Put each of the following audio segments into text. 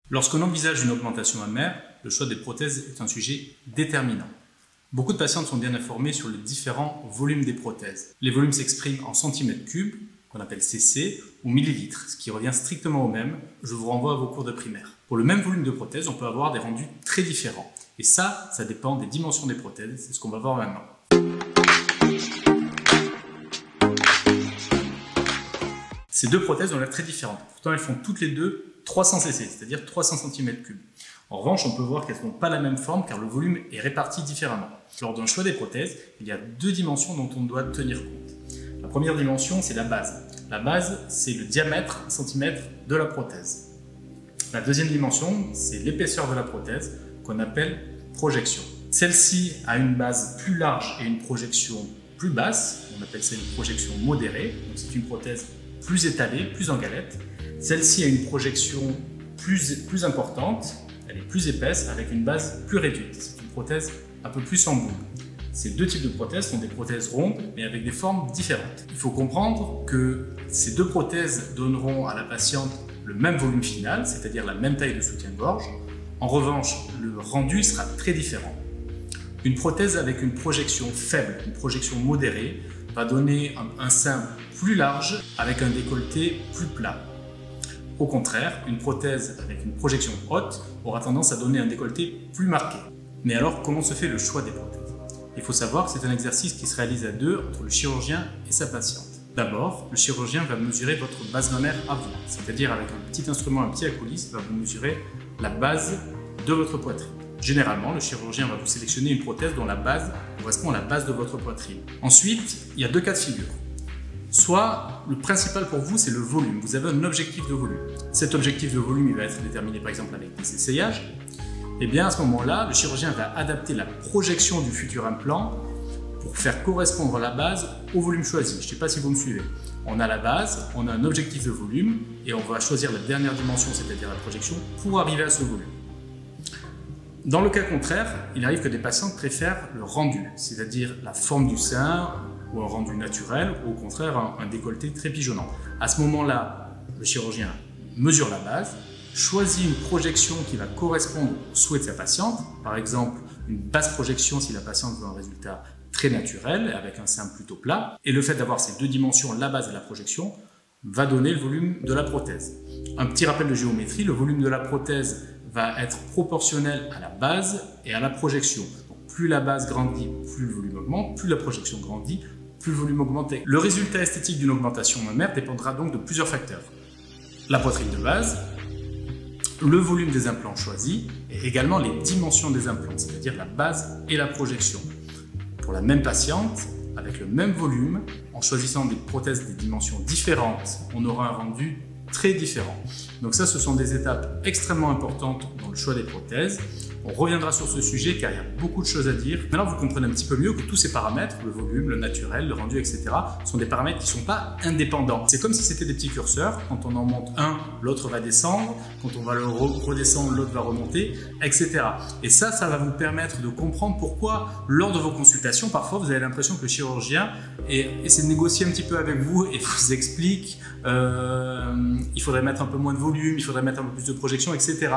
Lorsqu'on envisage une augmentation mammaire, le choix des prothèses est un sujet déterminant. Beaucoup de patientes sont bien informées sur les différents volumes des prothèses. Les volumes s'expriment en centimètres cubes, qu'on appelle cc, ou millilitres, ce qui revient strictement au même. Je vous renvoie à vos cours de primaire. Pour le même volume de prothèse, on peut avoir des rendus très différents. Et ça dépend des dimensions des prothèses, c'est ce qu'on va voir maintenant. Ces deux prothèses ont l'air très différentes. Pourtant, elles font toutes les deux 300 cc, c'est-à-dire 300 cm3. En revanche, on peut voir qu'elles n'ont pas la même forme car le volume est réparti différemment. Lors d'un choix des prothèses, il y a deux dimensions dont on doit tenir compte. La première dimension, c'est la base. La base, c'est le diamètre en centimètres de la prothèse. La deuxième dimension, c'est l'épaisseur de la prothèse qu'on appelle projection. Celle-ci a une base plus large et une projection plus basse. On appelle ça une projection modérée. C'est une prothèse plus étalée, plus en galette. Celle-ci a une projection plus importante, elle est plus épaisse avec une base plus réduite. C'est une prothèse un peu plus en boule. Ces deux types de prothèses sont des prothèses rondes mais avec des formes différentes. Il faut comprendre que ces deux prothèses donneront à la patiente le même volume final, c'est-à-dire la même taille de soutien-gorge. En revanche, le rendu sera très différent. Une prothèse avec une projection faible, une projection modérée, va donner un sein plus large avec un décolleté plus plat. Au contraire, une prothèse avec une projection haute aura tendance à donner un décolleté plus marqué. Mais alors, comment se fait le choix des prothèses? Il faut savoir que c'est un exercice qui se réalise à deux entre le chirurgien et sa patiente. D'abord, le chirurgien va mesurer votre base mammaire à vous, c'est-à-dire avec un petit instrument, un pied à coulisse, va vous mesurer la base de votre poitrine. Généralement, le chirurgien va vous sélectionner une prothèse dont la base correspond à la base de votre poitrine. Ensuite, il y a deux cas de figure. Soit le principal pour vous, c'est le volume. Vous avez un objectif de volume. Cet objectif de volume, il va être déterminé par exemple avec des essayages. Et bien à ce moment-là, le chirurgien va adapter la projection du futur implant pour faire correspondre la base au volume choisi. Je ne sais pas si vous me suivez. On a la base, on a un objectif de volume et on va choisir la dernière dimension, c'est-à-dire la projection, pour arriver à ce volume. Dans le cas contraire, il arrive que des patientes préfèrent le rendu, c'est-à-dire la forme du sein, ou un rendu naturel, ou au contraire un décolleté très pigeonnant. À ce moment-là, le chirurgien mesure la base, choisit une projection qui va correspondre au souhait de sa patiente, par exemple une basse projection si la patiente veut un résultat très naturel, avec un sein plutôt plat, et le fait d'avoir ces deux dimensions, la base et la projection, va donner le volume de la prothèse. Un petit rappel de géométrie, le volume de la prothèse va être proportionnel à la base et à la projection. Donc, plus la base grandit, plus le volume augmente, plus la projection grandit, plus le volume augmente. Le résultat esthétique d'une augmentation mammaire dépendra donc de plusieurs facteurs. La poitrine de base, le volume des implants choisis et également les dimensions des implants, c'est-à-dire la base et la projection. Pour la même patiente, avec le même volume, en choisissant des prothèses des dimensions différentes, on aura un rendu très différent. Donc ça, ce sont des étapes extrêmement importantes dans le choix des prothèses. On reviendra sur ce sujet car il y a beaucoup de choses à dire. Maintenant, vous comprenez un petit peu mieux que tous ces paramètres, le volume, le naturel, le rendu, etc., sont des paramètres qui ne sont pas indépendants. C'est comme si c'était des petits curseurs. Quand on en monte un, l'autre va descendre. Quand on va le redescendre, l'autre va remonter, etc. Et ça va vous permettre de comprendre pourquoi, lors de vos consultations, parfois, vous avez l'impression que le chirurgien essaie de négocier un petit peu avec vous et vous explique il faudrait mettre un peu moins de volume, il faudrait mettre un peu plus de projection, etc.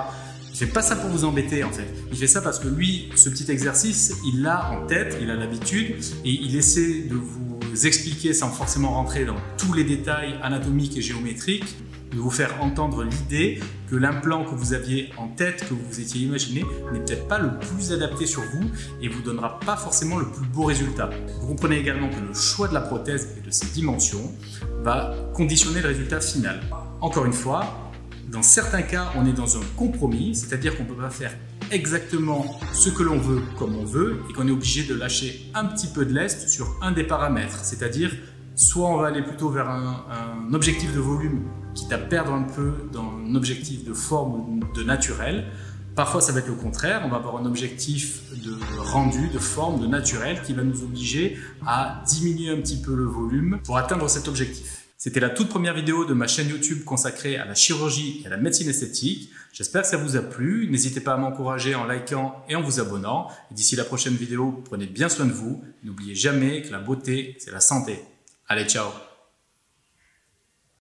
Il ne fait pas ça pour vous embêter en fait. Il fait ça parce que lui, ce petit exercice, il l'a en tête, il a l'habitude et il essaie de vous expliquer sans forcément rentrer dans tous les détails anatomiques et géométriques, de vous faire entendre l'idée que l'implant que vous aviez en tête, que vous étiez imaginé, n'est peut-être pas le plus adapté sur vous et vous donnera pas forcément le plus beau résultat. Vous comprenez également que le choix de la prothèse et de ses dimensions va conditionner le résultat final. Encore une fois, dans certains cas, on est dans un compromis, c'est-à-dire qu'on ne peut pas faire exactement ce que l'on veut comme on veut et qu'on est obligé de lâcher un petit peu de lest sur un des paramètres, c'est-à-dire soit on va aller plutôt vers un objectif de volume quitte à perdre un peu dans un objectif de forme, de naturel. Parfois, ça va être le contraire, on va avoir un objectif de rendu, de forme, de naturel qui va nous obliger à diminuer un petit peu le volume pour atteindre cet objectif. C'était la toute première vidéo de ma chaîne YouTube consacrée à la chirurgie et à la médecine esthétique. J'espère que ça vous a plu. N'hésitez pas à m'encourager en likant et en vous abonnant. D'ici la prochaine vidéo, prenez bien soin de vous. N'oubliez jamais que la beauté, c'est la santé. Allez, ciao!